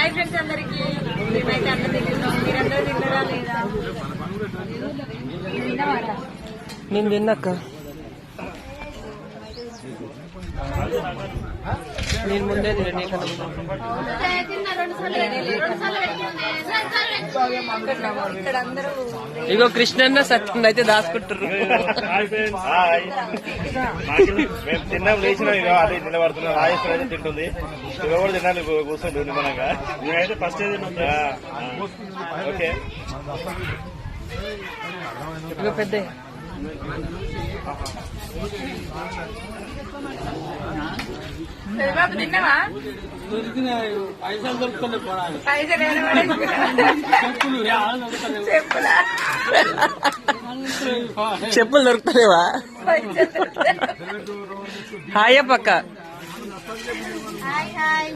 Hi friends అందరికి. మేమైతే అందరు తింటున్నాం. మీరందరూ తిన్నారా లేదా? తిన్నవారా? నేను తిన్నాక నేను ముందే తిన్నా. ఇక్కడ అందరూ ఇగో కృష్ణన్న సత్యం అయితే దాచుకుంటారు. మేము తిన్నాం, లేచినాం. ఇక అదే నిలబడుతున్నాం. రాజేశ్వర అయితే తింటుంది. ఇక కూడా తిన్నాను. కూర్చోండి నిమ్మలంగా. నేనైతే ఫస్ట్ ఓకే. ఇగో పెద్ద బాబు తిన్నావా? పైసలు చెప్పులు దొరుకుతాలేవా? హాయ్ పక్క. Hi hi.